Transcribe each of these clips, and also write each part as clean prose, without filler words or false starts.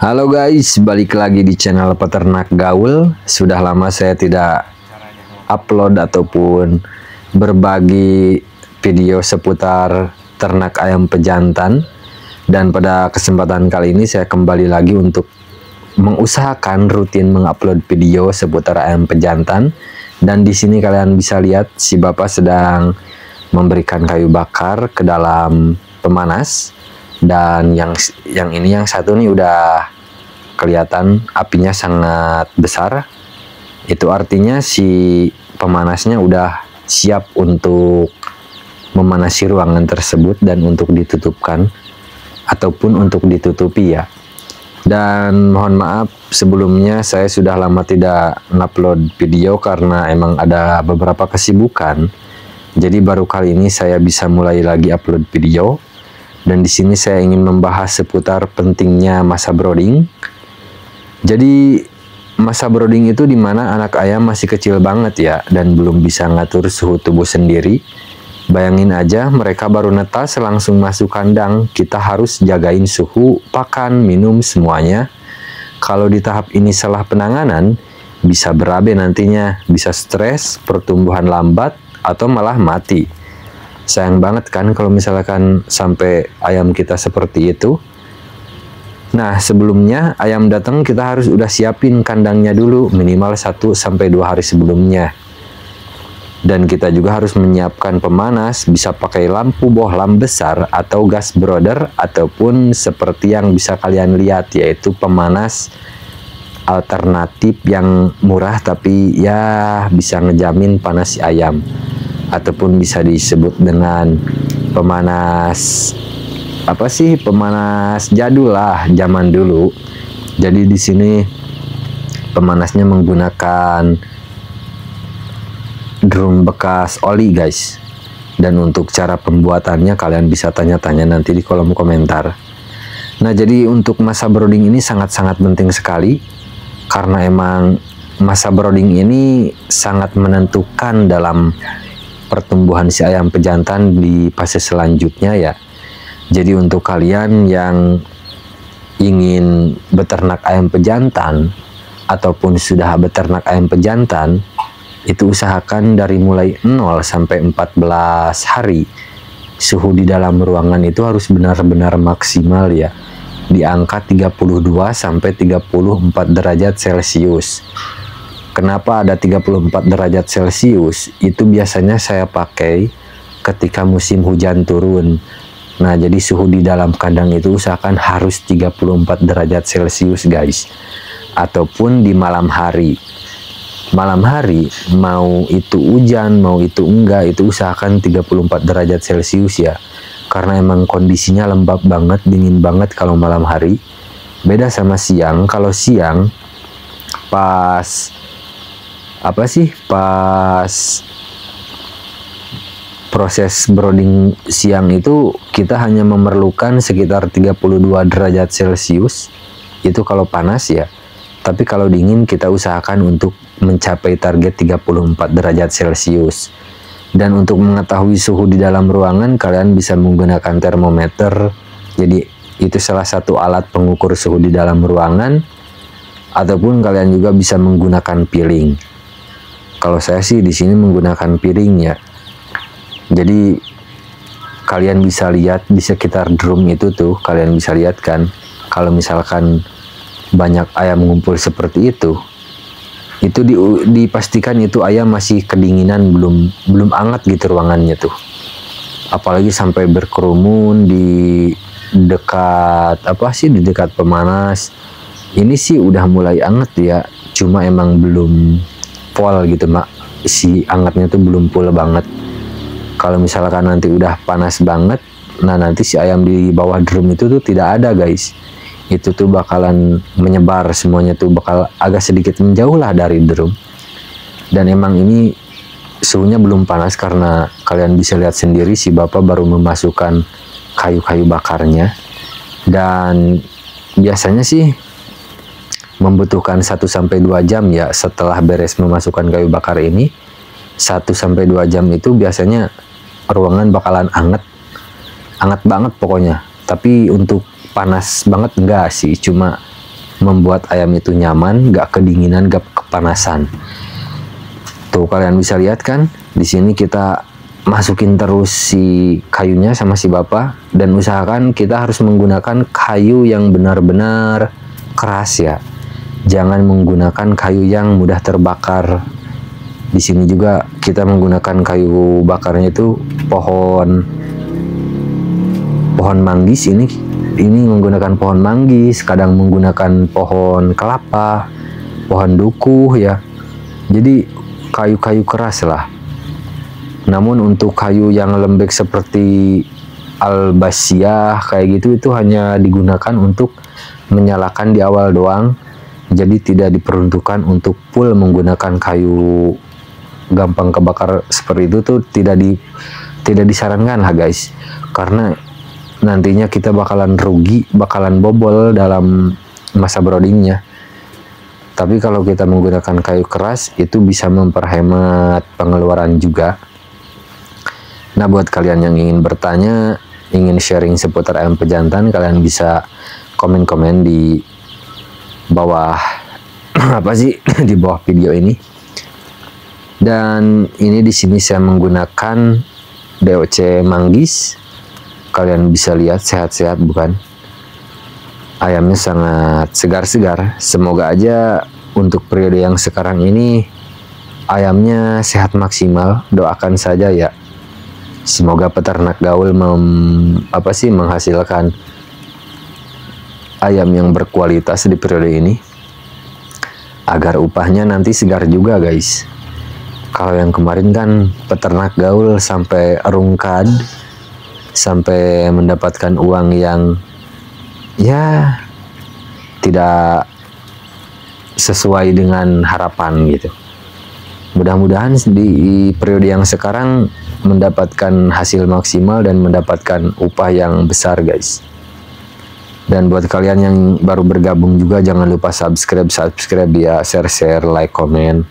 Halo guys, balik lagi di channel Peternak Gaul. Sudah lama saya tidak upload ataupun berbagi video seputar ternak ayam pejantan. Dan pada kesempatan kali ini saya kembali lagi untuk mengusahakan rutin mengupload video seputar ayam pejantan. Dan di sini kalian bisa lihat si bapak sedang memberikan kayu bakar ke dalam pemanas. Dan yang satu nih udah kelihatan apinya sangat besar. Itu artinya si pemanasnya udah siap untuk memanasi ruangan tersebut dan untuk ditutupkan ataupun untuk ditutupi ya. Dan mohon maaf sebelumnya saya sudah lama tidak ngupload video karena emang ada beberapa kesibukan. Jadi baru kali ini saya bisa mulai lagi upload video. Dan di sini saya ingin membahas seputar pentingnya masa brooding. Jadi masa brooding itu dimana anak ayam masih kecil banget ya dan belum bisa ngatur suhu tubuh sendiri. Bayangin aja mereka baru netas langsung masuk kandang, kita harus jagain suhu, pakan, minum semuanya. Kalau di tahap ini salah penanganan, bisa berabe nantinya, bisa stres, pertumbuhan lambat, atau malah mati. Sayang banget kan kalau misalkan sampai ayam kita seperti itu. Nah sebelumnya ayam datang kita harus udah siapin kandangnya dulu minimal 1-2 hari sebelumnya. Dan kita juga harus menyiapkan pemanas, bisa pakai lampu bohlam besar atau gas brooder ataupun seperti yang bisa kalian lihat yaitu pemanas alternatif yang murah tapi ya bisa ngejamin panas si ayam. Ataupun bisa disebut dengan pemanas apa sih, pemanas jadul lah zaman dulu. Jadi di sini pemanasnya menggunakan drum bekas oli guys. Dan untuk cara pembuatannya kalian bisa tanya-tanya nanti di kolom komentar. Nah jadi untuk masa brooding ini sangat-sangat penting sekali karena emang masa brooding ini sangat menentukan dalam pertumbuhan si ayam pejantan di fase selanjutnya ya. Jadi untuk kalian yang ingin beternak ayam pejantan ataupun sudah beternak ayam pejantan, itu usahakan dari mulai 0 sampai 14 hari suhu di dalam ruangan itu harus benar-benar maksimal ya, di angka 32 sampai 34 derajat Celcius. Kenapa ada 34 derajat Celcius? Itu biasanya saya pakai ketika musim hujan turun. Nah, jadi suhu di dalam kandang itu usahakan harus 34 derajat Celcius, guys. Ataupun di malam hari. Malam hari, mau itu hujan, mau itu enggak, itu usahakan 34 derajat Celcius ya. Karena emang kondisinya lembab banget, dingin banget kalau malam hari. Beda sama siang. Kalau siang, pas proses brooding siang itu kita hanya memerlukan sekitar 32 derajat Celcius itu kalau panas ya, tapi kalau dingin kita usahakan untuk mencapai target 34 derajat Celcius. Dan untuk mengetahui suhu di dalam ruangan kalian bisa menggunakan termometer. Jadi itu salah satu alat pengukur suhu di dalam ruangan, ataupun kalian juga bisa menggunakan piring. Kalau saya sih di sini menggunakan piring ya. Jadi kalian bisa lihat di sekitar drum itu tuh, kalian bisa lihat kan kalau misalkan banyak ayam ngumpul seperti itu dipastikan itu ayam masih kedinginan, belum hangat gitu ruangannya tuh. Apalagi sampai berkerumun di dekat di dekat pemanas. Ini sih udah mulai hangat ya, cuma emang belum full gitu mak, si hangatnya tuh belum full banget. Kalau misalkan nanti udah panas banget, nah nanti si ayam di bawah drum itu tuh tidak ada guys. Itu tuh bakalan menyebar semuanya, tuh bakal agak sedikit menjauh lah dari drum. Dan emang ini suhunya belum panas karena kalian bisa lihat sendiri si bapak baru memasukkan kayu-kayu bakarnya. Dan biasanya sih membutuhkan 1-2 jam ya setelah beres memasukkan kayu bakar ini. 1-2 jam itu biasanya ruangan bakalan hangat banget pokoknya. Tapi untuk panas banget enggak sih, cuma membuat ayam itu nyaman, gak kedinginan, gak kepanasan. Tuh kalian bisa lihat kan, di sini kita masukin terus si kayunya sama si bapak, dan usahakan kita harus menggunakan kayu yang benar-benar keras ya. Jangan menggunakan kayu yang mudah terbakar. Di sini juga kita menggunakan kayu bakarnya itu pohon manggis. Ini menggunakan pohon manggis, kadang menggunakan pohon kelapa, pohon dukuh ya. Jadi kayu-kayu keras lah. Namun untuk kayu yang lembek seperti albasiah kayak gitu, itu hanya digunakan untuk menyalakan di awal doang. Jadi tidak diperuntukkan untuk full menggunakan kayu gampang kebakar seperti itu tuh tidak disarankan lah guys. Karena nantinya kita bakalan rugi, bakalan bobol dalam masa broodingnya. Tapi kalau kita menggunakan kayu keras itu bisa memperhemat pengeluaran juga. Nah, buat kalian yang ingin bertanya, ingin sharing seputar ayam pejantan, kalian bisa komen-komen di bawah apa sih di bawah video ini. Dan ini di sini saya menggunakan DOC manggis. Kalian bisa lihat sehat-sehat bukan? Ayamnya sangat segar-segar. Semoga aja untuk periode yang sekarang ini ayamnya sehat maksimal. Doakan saja ya. Semoga peternak gaul menghasilkan ayam yang berkualitas di periode ini, agar upahnya nanti segar juga guys. Kalau yang kemarin kan peternak gaul sampai rungkad, sampai mendapatkan uang yang ya tidak sesuai dengan harapan gitu. Mudah-mudahan di periode yang sekarang mendapatkan hasil maksimal dan mendapatkan upah yang besar guys. Dan buat kalian yang baru bergabung juga, jangan lupa subscribe ya, share, like, komen,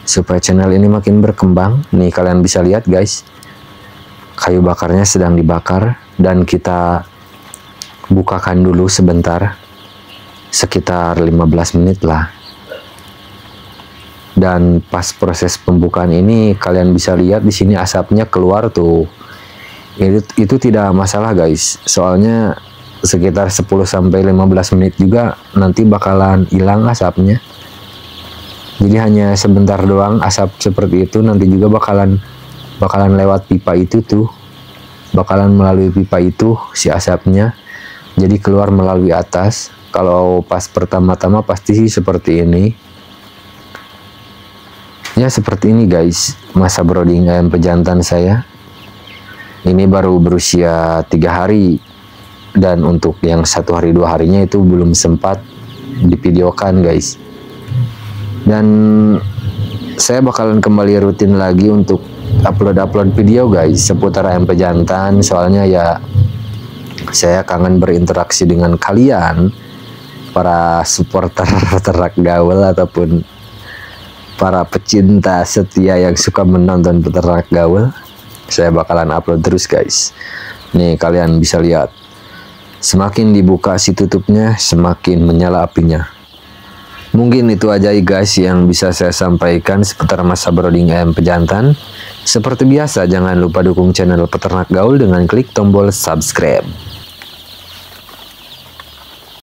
supaya channel ini makin berkembang. Nih kalian bisa lihat guys, kayu bakarnya sedang dibakar, dan kita bukakan dulu sebentar, sekitar 15 menit lah. Dan pas proses pembukaan ini kalian bisa lihat di sini asapnya keluar tuh. Itu tidak masalah guys, soalnya sekitar 10-15 menit juga nanti bakalan hilang asapnya. Jadi hanya sebentar doang asap seperti itu, nanti juga bakalan lewat pipa itu tuh, bakalan melalui pipa itu si asapnya, jadi keluar melalui atas. Kalau pas pertama-tama pasti sih seperti ini ya, seperti ini guys masa brooding ayam pejantan saya. Ini baru berusia 3 hari, dan untuk yang 1 hari 2 harinya itu belum sempat divideokan guys. Dan saya bakalan kembali rutin lagi untuk upload video guys seputar ayam pejantan, soalnya ya saya kangen berinteraksi dengan kalian, para supporter peternak gaul ataupun para pecinta setia yang suka menonton peternak gaul. Saya bakalan upload terus guys. Nih kalian bisa lihat, semakin dibuka si tutupnya semakin menyala apinya. Mungkin itu aja guys yang bisa saya sampaikan seputar masa brooding ayam pejantan. Seperti biasa, jangan lupa dukung channel peternak gaul dengan klik tombol subscribe.